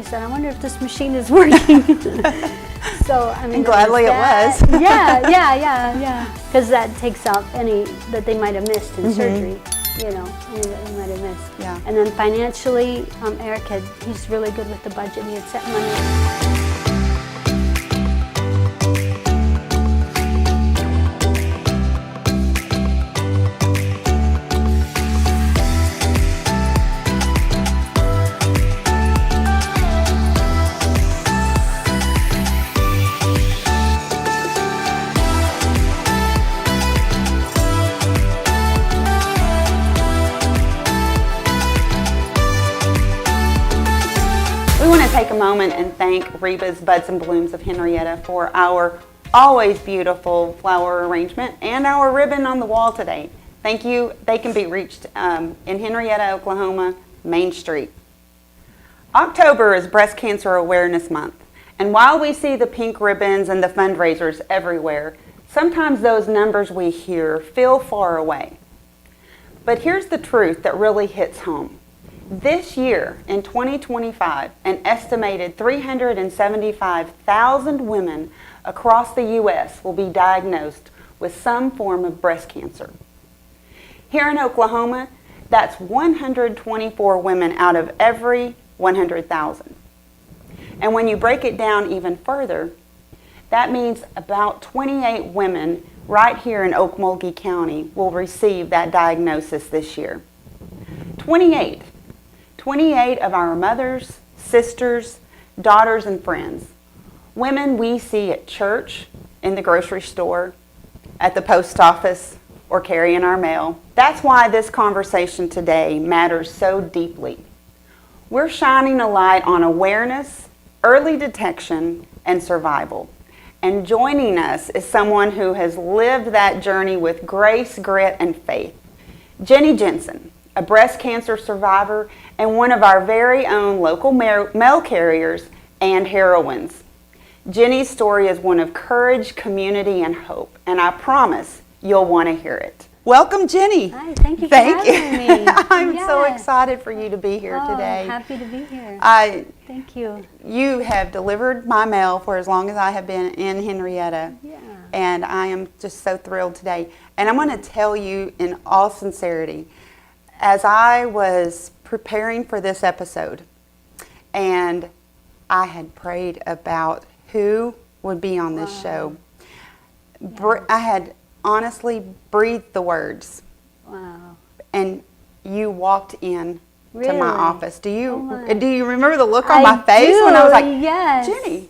said, I wonder if this machine is working. So, I mean, and gladly it was. yeah. Because that takes out any that they might have missed in surgery, you know, any that they might have missed. Yeah. And then financially, Eric he's really good with the budget. He had set money. We want to take a moment and thank Reba's Buds and Blooms of Henrietta for our always beautiful flower arrangement and our ribbon on the wall today. Thank you. They can be reached in Henrietta, Oklahoma, Main Street. October is Breast Cancer Awareness Month, and while we see the pink ribbons and the fundraisers everywhere, sometimes those numbers we hear feel far away. But here's the truth that really hits home. This year, in 2025, an estimated 375,000 women across the U.S. will be diagnosed with some form of breast cancer. Here in Oklahoma, that's 124 women out of every 100,000. And when you break it down even further, that means about 28 women right here in Okmulgee County will receive that diagnosis this year. 28 of our mothers, sisters, daughters, and friends. Women we see at church, in the grocery store, at the post office, or carrying our mail. That's why this conversation today matters so deeply. We're shining a light on awareness, early detection, and survival. And joining us is someone who has lived that journey with grace, grit, and faith. Jenny Jensen, a breast cancer survivor and one of our very own local mail carriers and heroines. Jenny's story is one of courage, community, and hope, and I promise you'll want to hear it. Welcome, Jenny. Hi, thank you for having me. I'm so excited for you to be here today. I'm happy to be here. Thank you. You have delivered my mail for as long as I have been in Henrietta. Yeah. And I am just so thrilled today. And I'm going to tell you in all sincerity, as I was preparing for this episode, and I had prayed about who would be on this show, I had honestly breathed the words. Wow. And you walked in Really? to my office. Do you my. do you remember the look on my face do, when I was like, yes. Jenny?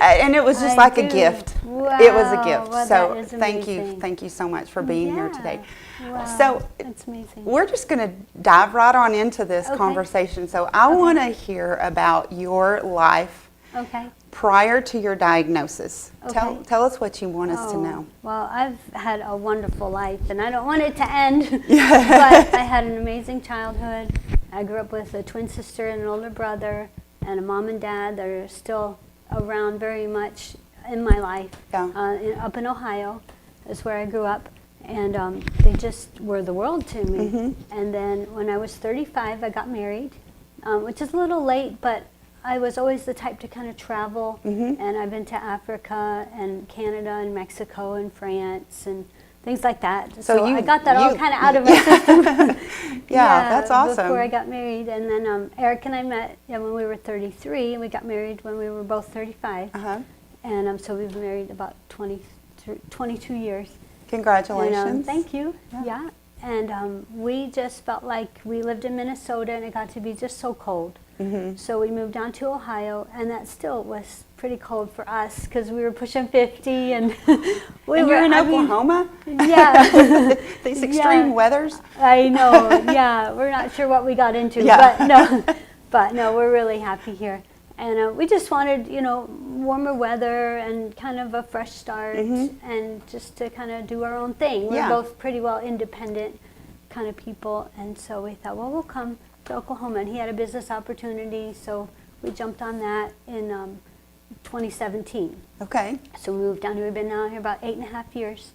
And it was just I like do. a gift. Wow. It was a gift. Well, so that is thank amazing. you so much for being here today. Wow. So That's amazing. we're just going to dive right on into this Okay. conversation. So I want to hear about your life Okay. prior to your diagnosis. Okay. Tell us what you want us to know. Well, I've had a wonderful life, and I don't want it to end, but I had an amazing childhood. I grew up with a twin sister and an older brother, and a mom and dad that are still around very much in my life. Yeah. Up in Ohio is where I grew up, and they just were the world to me. Mm-hmm. And then when I was 35, I got married, which is a little late, but I was always the type to kind of travel, and I've been to Africa and Canada and Mexico and France and things like that. So I got that all kind of out of my system. Yeah, that's awesome. Before I got married, and then Eric and I met when we were 33, and we got married when we were both 35. And so we've been married about 22 years. Congratulations. And, thank you. Yeah. And we just felt like we lived in Minnesota, and it got to be just so cold. So we moved down to Ohio, and that still was pretty cold for us because we were pushing 50, and you're in Oklahoma? Yeah. These extreme weathers? I know, yeah. We're not sure what we got into, but no, we're really happy here. And we just wanted, warmer weather and kind of a fresh start, and just to kind of do our own thing. We're both pretty well independent kind of people, and so we thought, well, we'll come to Oklahoma. And he had a business opportunity, so we jumped on that in 2017. Okay. So we moved down here. We've been down here about 8.5 years,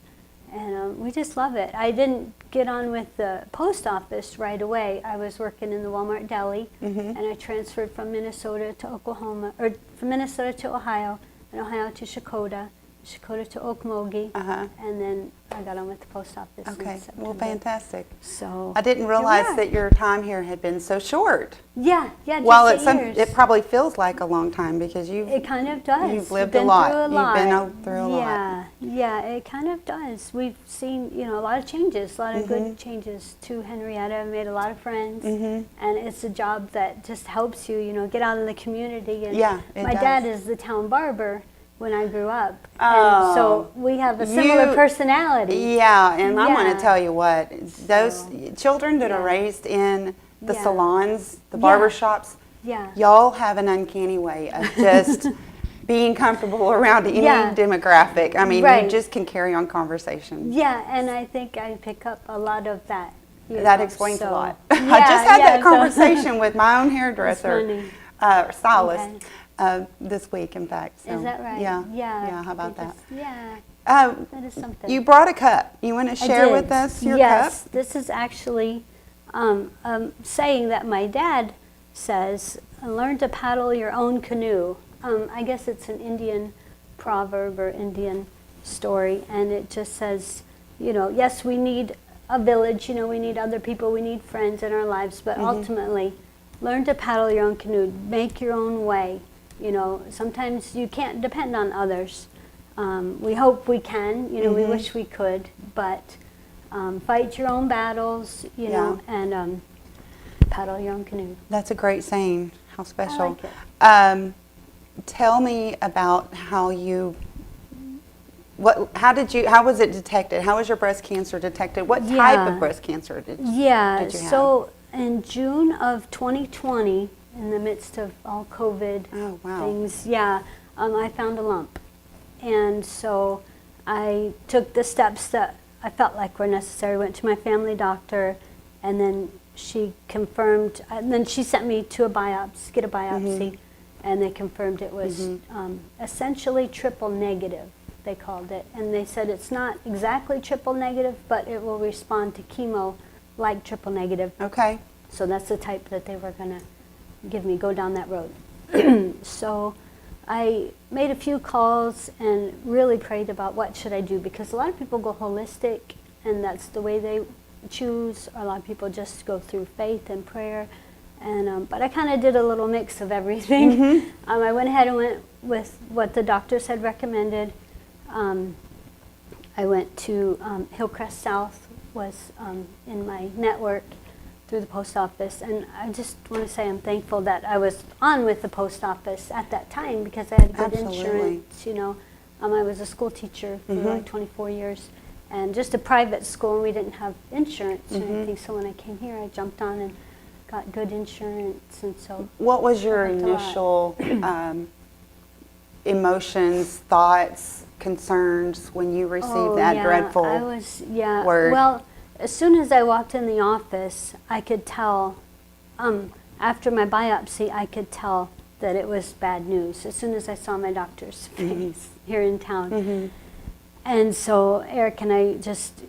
And we just love it. I didn't get on with the post office right away. I was working in the Walmart deli, and I transferred from Minnesota to Oklahoma, or from Minnesota to Ohio, and Ohio to Shakota, Shakota to Okmulgee, and then I got on with the post office. Okay, well, fantastic. So I didn't realize that your time here had been so short. Yeah, just well, 8 years. It probably feels like a long time because it kind of does. You've lived been a lot. Through a lot. You've been through a lot. Yeah, it kind of does. We've seen, a lot of changes, a lot of good changes to Henrietta. I've made a lot of friends, and it's a job that just helps you, get out in the community. And my dad is the town barber when I grew up, and so we have a similar personality. Yeah, and I want to tell you what, those children that are raised in the salons, the barber shops, y'all have an uncanny way of just being comfortable around any demographic. I mean, you just can carry on conversations. Yeah, and I think I pick up a lot of that. That explains a lot. I just had that conversation with my own hairdresser, stylist. This week, in fact. So, is that right? Yeah. How about that? That is something. You brought a cup. You want to share with us your cup? Yes, this is actually saying that my dad says, learn to paddle your own canoe. I guess it's an Indian proverb or Indian story, and it just says, yes, we need a village, we need other people, we need friends in our lives, but ultimately, learn to paddle your own canoe, make your own way. Sometimes you can't depend on others. We hope we can, we wish we could, but fight your own battles, and paddle your own canoe. That's a great saying. How special. I like it. Tell me about how was it detected? How was your breast cancer detected? What type of breast cancer did you have? So in June of 2020, in the midst of all COVID things, I found a lump. And so I took the steps that I felt like were necessary, went to my family doctor, and then she confirmed, and then she sent me to get a biopsy, and they confirmed it was essentially triple negative, they called it. And they said it's not exactly triple negative, but it will respond to chemo like triple negative. Okay. So that's the type that they were going to give me, go down that road. So I made a few calls and really prayed about what should I do, because a lot of people go holistic and that's the way they choose. A lot of people just go through faith and prayer. And but I kind of did a little mix of everything. I went ahead and went with what the doctors had recommended. I went to Hillcrest South, was in my network through the post office, and I just want to say I'm thankful that I was on with the post office at that time, because I had good insurance. I was a school teacher for like 24 years, and just a private school, and we didn't have insurance or anything. So when I came here, I jumped on and got good insurance, and so. What was your initial emotions, thoughts, concerns when you received that dreadful word? Well, as soon as I walked in the office, I could tell, after my biopsy, I could tell that it was bad news as soon as I saw my doctor's face here in town. And so Eric and I just,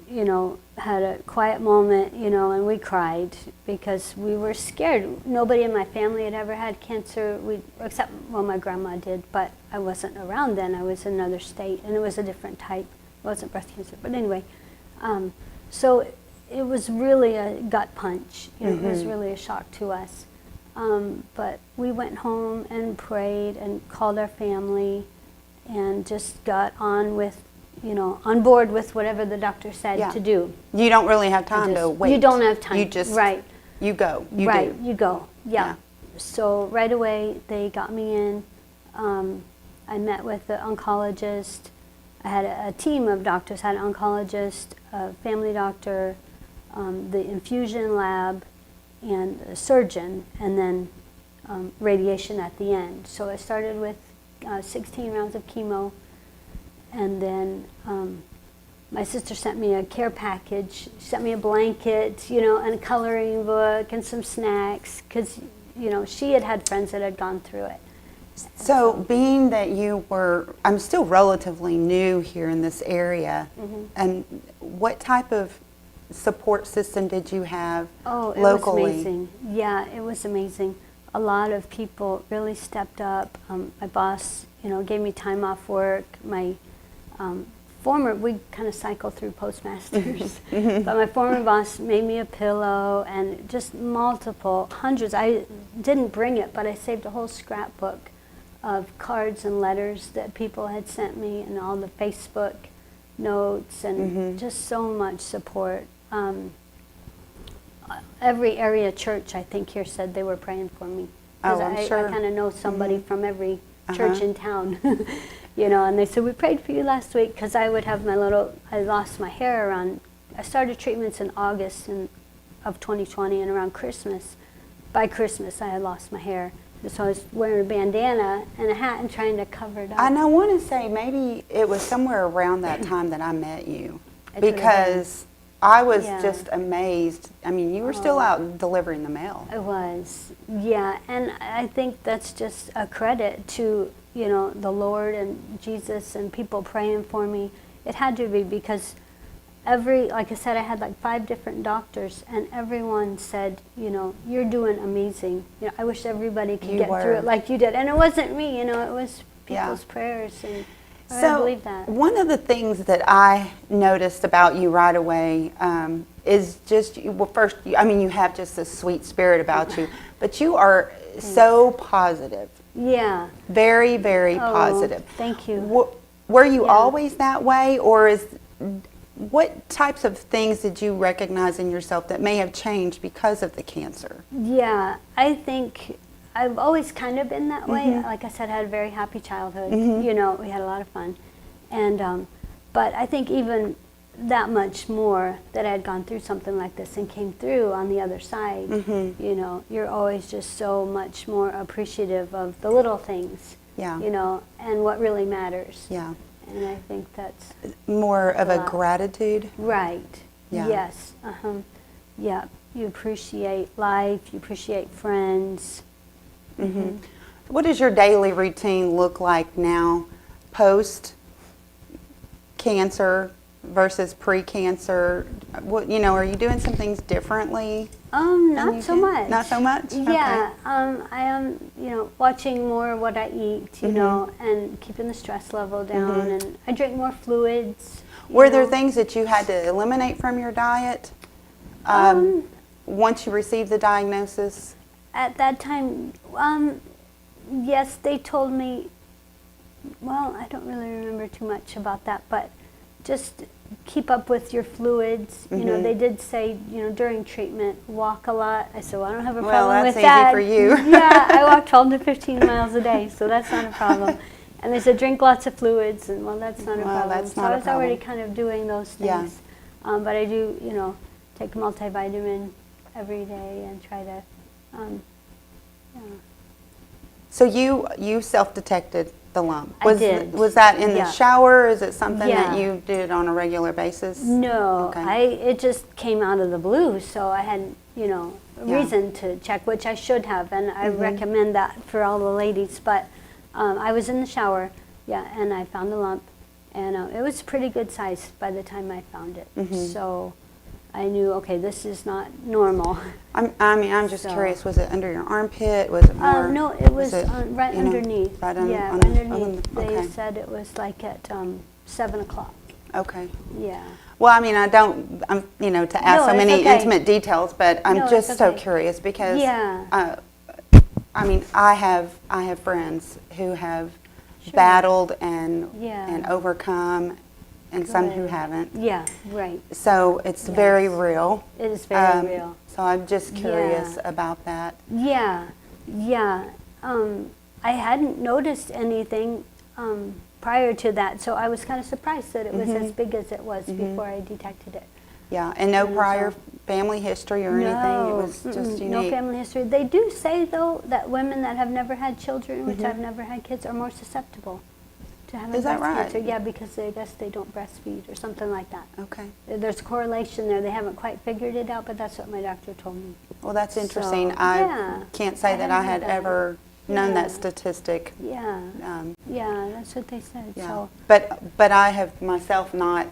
had a quiet moment, and we cried because we were scared. Nobody in my family had ever had cancer, except, my grandma did, but I wasn't around then. I was in another state, and it was a different type. It wasn't breast cancer. But anyway, so it was really a gut punch. It was really a shock to us. But we went home and prayed and called our family and just got on with, on board with whatever the doctor said to do. You don't really have time to wait. You don't have time. You just, you go. You go, yeah. So right away they got me in. I met with the oncologist. I had a team of doctors. I had an oncologist, a family doctor, the infusion lab, and a surgeon, and then radiation at the end. So I started with 16 rounds of chemo, and then my sister sent me a care package. She sent me a blanket, and a coloring book and some snacks, because, she had had friends that had gone through it. So being that I'm still relatively new here in this area, and what type of support system did you have locally? It was amazing. Yeah, it was amazing. A lot of people really stepped up. My boss, gave me time off work. My we kind of cycle through postmasters, but my former boss made me a pillow and just hundreds. I didn't bring it, but I saved a whole scrapbook of cards and letters that people had sent me, and all the Facebook notes, and just so much support. Every area church, I think, here said they were praying for me. Oh, I'm sure. I kind of know somebody from every church in town, and they said, we prayed for you last week, because I would have I lost my hair I started treatments in August of 2020, and around by Christmas, I had lost my hair. So I was wearing a bandana and a hat and trying to cover it up. And I want to say maybe it was somewhere around that time that I met you, because I was just amazed. I mean, you were still out delivering the mail. I was, yeah. And I think that's just a credit to, the Lord and Jesus and people praying for me. It had to be, because like I said, I had like 5 different doctors, and everyone said, you're doing amazing. I wish everybody could get through it like you did. And it wasn't me, it was people's prayers. And I believe that. One of the things that I noticed about you right away is just, first, you have just this sweet spirit about you, but you are so positive. Yeah. Very, very positive. Thank you. Were you always that way, or what types of things did you recognize in yourself that may have changed because of the cancer? Yeah, I think I've always kind of been that way. Like I said, I had a very happy childhood. We had a lot of fun. And but I think even that much more that I had gone through something like this and came through on the other side, you're always just so much more appreciative of the little things, and what really matters. Yeah. And I think that's more of a gratitude. Right. Yeah. Yes. Yeah. You appreciate life. You appreciate friends. What does your daily routine look like now, post cancer versus pre-cancer? Are you doing some things differently? Not so much. Not so much? Yeah. Okay. I am, watching more what I eat, and keeping the stress level down, and I drink more fluids. Were there things that you had to eliminate from your diet once you received the diagnosis? At that time, yes, they told me, I don't really remember too much about that, but just keep up with your fluids. They did say, during treatment, walk a lot. I said, I don't have a problem with that. Well, that's easy for you. Yeah, I walk 12 to 15 miles a day, so that's not a problem. And they said, drink lots of fluids, and that's not a problem. So I was already kind of doing those things. Yeah. But I do, take a multivitamin every day and try to, So you self-detected the lump? I did. Was that in the shower? Is it something that you did on a regular basis? No, it just came out of the blue, so I had, reason to check, which I should have, and I recommend that for all the ladies. But I was in the shower, and I found the lump, and it was pretty good size by the time I found it. So I knew, okay, this is not normal. I'm just curious, was it under your armpit? Was it more? No, it was right underneath. Right underneath. They said it was like at 7 o'clock. Okay. Yeah. Well, I don't, to ask so many intimate details, but I'm just so curious because, I have friends who have battled and overcome, and some who haven't. Yeah, right. So it's very real. It is very real. So I'm just curious about that. Yeah, yeah. I hadn't noticed anything prior to that, so I was kind of surprised that it was as big as it was before I detected it. Yeah, and no prior family history or anything? It was just unique? No family history. They do say, though, that women that have never had children, which I've never had kids, are more susceptible to having breast cancer. Yeah, because I guess they don't breastfeed or something like that. Okay. There's a correlation there. They haven't quite figured it out, but that's what my doctor told me. Well, that's interesting. I can't say that I had ever known that statistic. Yeah. Yeah, that's what they said. Yeah. So. But I have myself not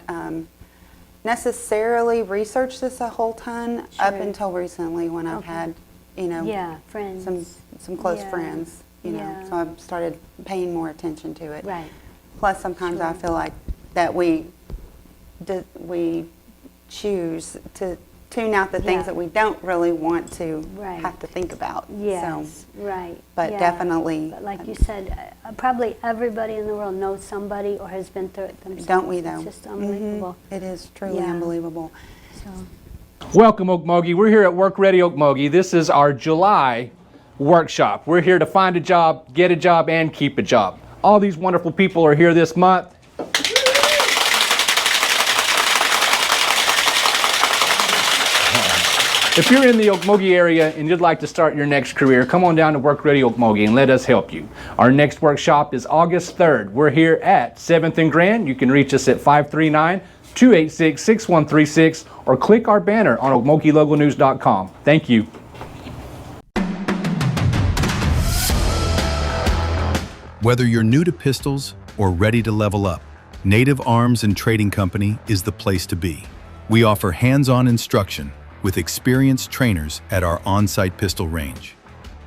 necessarily researched this a whole ton up until recently when I've had, you know, friends. some close friends, you know, so I've started paying more attention to it. Right. Plus, sometimes I feel like that we choose to tune out the things that we don't really want to have to think about. Yes, so, right. But definitely. But like you said, probably everybody in the world knows somebody or has been through it themselves. Don't we, though? It's just unbelievable. It is truly unbelievable. So. Welcome, Okmulgee. We're here at Work Ready Okmulgee. This is our July workshop. We're here to find a job, get a job, and keep a job. All these wonderful people are here this month. If you're in the Okmulgee area and you'd like to start your next career, come on down to Work Ready Okmulgee and let us help you. Our next workshop is August 3rd. We're here at 7th and Grand. You can reach us at 539-286-6136 or click our banner on okmulgeelogonews.com. Thank you. Whether you're new to pistols or ready to level up, Native Arms and Trading Company is the place to be. We offer hands-on instruction with experienced trainers at our on-site pistol range.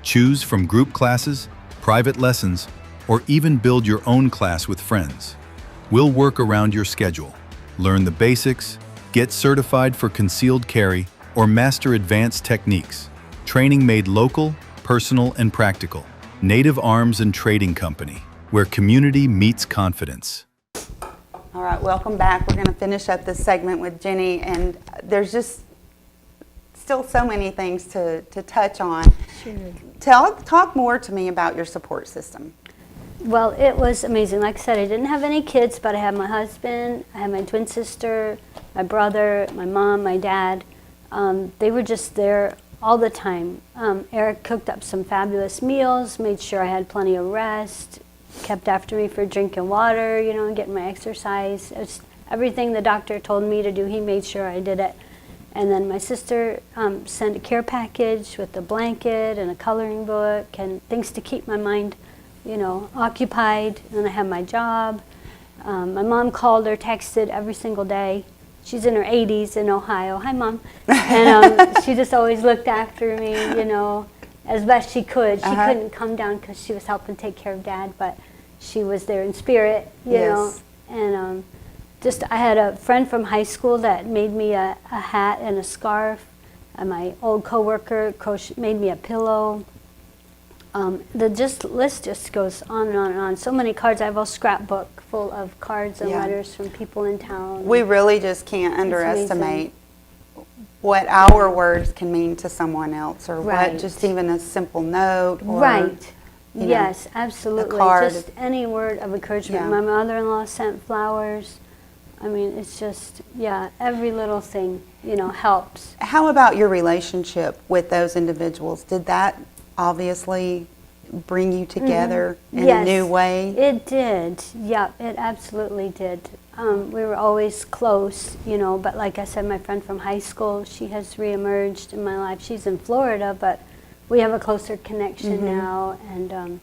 Choose from group classes, private lessons, or even build your own class with friends. We'll work around your schedule. Learn the basics, get certified for concealed carry, or master advanced techniques. Training made local, personal, and practical. Native Arms and Trading Company, where community meets confidence. All right, welcome back. We're going to finish up this segment with Jenny, and there's just still so many things to touch on. Sure. Talk more to me about your support system. Well, it was amazing. Like I said, I didn't have any kids, but I had my husband, I had my twin sister, my brother, my mom, my dad. They were just there all the time. Eric cooked up some fabulous meals, made sure I had plenty of rest, kept after me for drinking water, you know, and getting my exercise. It's everything the doctor told me to do, he made sure I did it. And then my sister sent a care package with a blanket and a coloring book and things to keep my mind, you know, occupied. And I had my job. My mom called or texted every single day. She's in her 80s in Ohio. Hi, Mom. And she just always looked after me, you know, as best she could. She couldn't come down because she was helping take care of Dad, but she was there in spirit, you know. And I had a friend from high school that made me a hat and a scarf. And my old coworker made me a pillow. The list just goes on and on and on. So many cards. I have a scrapbook full of cards and letters from people in town. We really just can't underestimate what our words can mean to someone else, or what just even a simple note. Or, Yes, absolutely. Just any word of encouragement. My mother-in-law sent flowers. I mean, it's just, every little thing, you know, helps. How about your relationship with those individuals? Did that obviously bring you together in a new way? It did. Yeah, it absolutely did. We were always close, you know, but like I said, my friend from high school, she has reemerged in my life. She's in Florida, but we have a closer connection now, and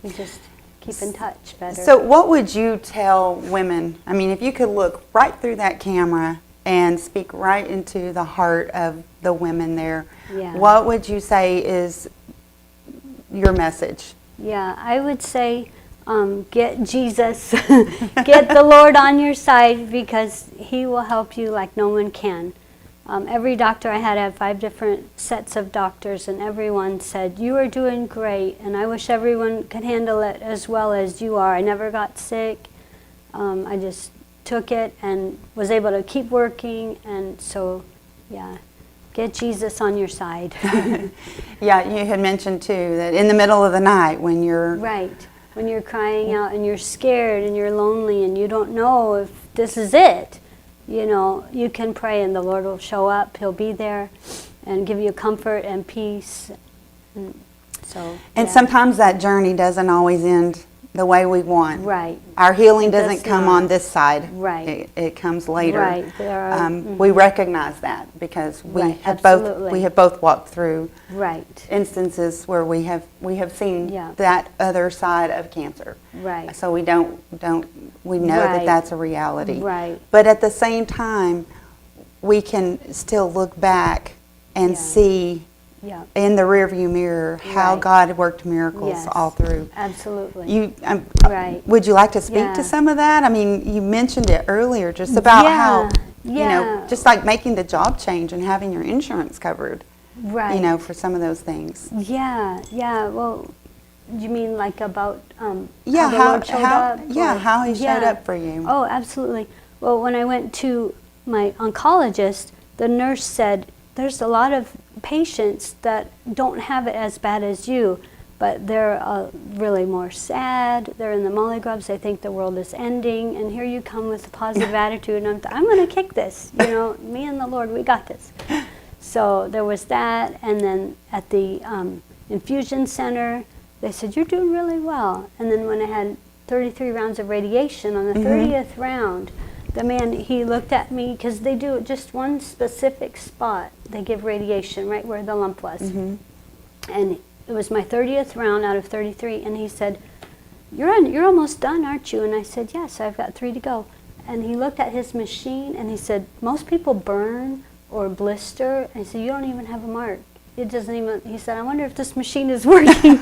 we just keep in touch better. So what would you tell women? I mean, if you could look right through that camera and speak right into the heart of the women there, what would you say is your message? Yeah, I would say get Jesus, get the Lord on your side, because he will help you like no one can. Every doctor I had 5 different sets of doctors, and everyone said, you are doing great, and I wish everyone could handle it as well as you are. I never got sick. I just took it and was able to keep working, and so, get Jesus on your side. You had mentioned too that in the middle of the night when you're... when you're crying out and you're scared and you're lonely and you don't know if this is it, you know, you can pray and the Lord will show up. He'll be there and give you comfort and peace. And sometimes that journey doesn't always end the way we want. Right. Our healing It does doesn't come not. on this side. Right. It comes later. Right. There are, We recognize that because we Right, have absolutely. both walked through Right. instances where we have seen Yeah. that other side of cancer. Right. So we know that Right. that's a reality. Right. But at the same time, we can still look back and Yeah. see Yeah. in the rearview mirror how Right. God worked miracles Yes. all through. Absolutely. Right. Would you like to speak Yeah. to some of that? I mean, you mentioned it earlier, just about how, Yeah. just like making the job change and having your insurance covered, Right. for some of those things. Yeah. Yeah. Well, you mean like about Yeah, how the Lord showed up? or- how He showed Yeah. up for you. Oh, absolutely. Well, when I went to my oncologist, the nurse said, there's a lot of patients that don't have it as bad as you, but they're really more sad. They're in the molly grubs. They think the world is ending. And here you come with a positive attitude. And I'm going to kick this. Me and the Lord, we got this. So there was that. And then at the infusion center, they said, you're doing really well. And then when I had 33 rounds of radiation, on the 30th round, the man, he looked at me, because they do just one specific spot. They give radiation right where the lump was. And it was my 30th round out of 33, and he said, you're almost done, aren't you? And I said, yes, I've got 3 to go. And he looked at his machine, and he said, most people burn or blister. And he said, you don't even have a mark. It doesn't even, he said, I wonder if this machine is working.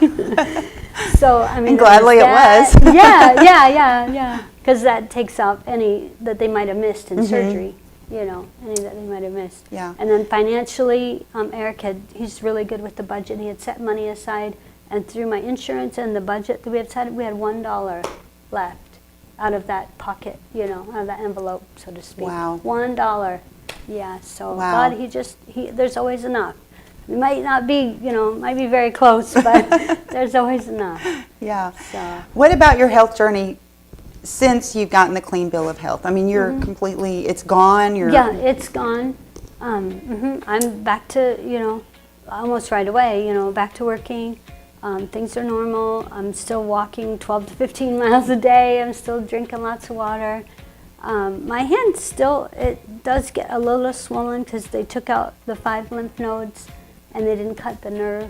So, I mean, And gladly it was. Yeah. Because that takes off any that they might have missed in surgery, any that they might have missed. Yeah. And then financially, Eric he's really good with the budget. He had set money aside, and through my insurance and the budget that we had set, we had $1 left out of that pocket, out of that envelope, so to speak. Wow. $1. Yeah, so Wow. God, there's always enough. It might not be, might be very close, but there's always enough. Yeah. So. What about your health journey since you've gotten the clean bill of health? I mean, you're completely, it's gone. Yeah, it's gone. I'm back to, almost right away, back to working. Things are normal. I'm still walking 12 to 15 miles a day. I'm still drinking lots of water. My hand still, it does get a little swollen because they took out the 5 lymph nodes and they didn't cut the nerve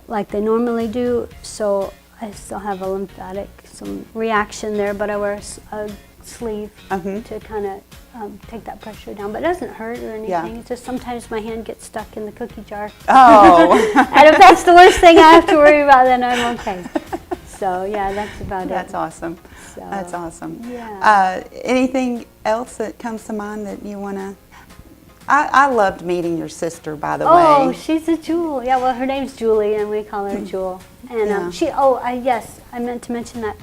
like they normally do. So I still have a lymphatic, some reaction there, but I wear a sleeve to kind of take that pressure down. But it doesn't hurt or anything. Yeah. It's just sometimes my hand gets stuck in the cookie jar. Oh. And if that's the worst thing I have to worry about, then I'm okay. So yeah, that's about That's it. awesome. So, That's awesome. Yeah. Anything else that comes to mind that you want to? I loved meeting your sister, by the Oh, way. she's a jewel. Yeah, well, her name's Julie, and we call her Jewel. And Yeah. yes, I meant to mention that.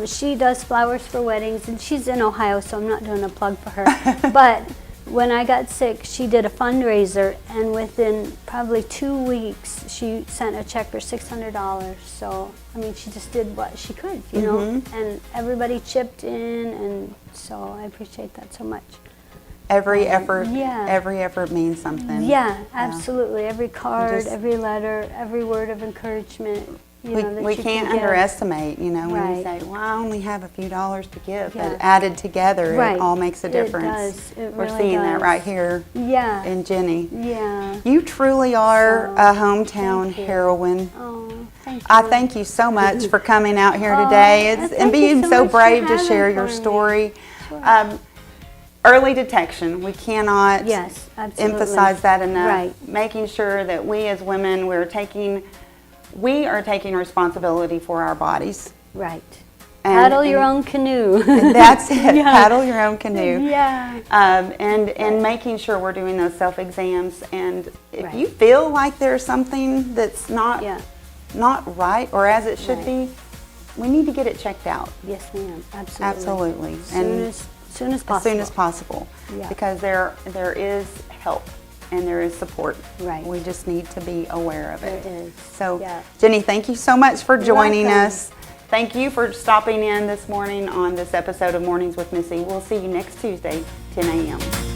She does flowers for weddings, and she's in Ohio, so I'm not doing a plug for her. But when I got sick, she did a fundraiser, and within probably 2 weeks, she sent a check for $600. So, I mean, she just did what she could, and everybody chipped in, and so I appreciate that so much. Every effort, yeah. every effort means something. Yeah, absolutely. Every card, Just- every letter, every word of encouragement. that We you can't can give. underestimate, when you Right. say, well, I only have a few dollars to give, Yeah. but added together, Right. it all makes a It difference. does. It We're really seeing that does. right here Yeah. in Jenny. Yeah. You truly are So, a hometown thank you. heroine. Oh, thank you. I thank you so much for coming out here Oh, today and and thank you being so so much for brave to having share for your me. story. Sure. Early detection, we cannot Yes, absolutely. emphasize that enough. Right. Making sure that we as women, we are taking responsibility for our bodies. Right. And- Paddle your and- own canoe. And that's it. Yeah. Paddle your own canoe. Yeah. And making sure we're doing those self-exams. And if Right. you feel like there's something that's not right or as it should Right. be, we need to get it checked out. Yes, ma'am. Absolutely. Absolutely. Soon as possible. As soon as possible. Yeah. Because there is help and there is support. Right. We just need to be aware of it. There is. So, Yeah. Jenny, thank you so much for joining welcome. us. Thank you for stopping in this morning on this episode of Mornings with Missy. We'll see you next Tuesday, 10 a.m.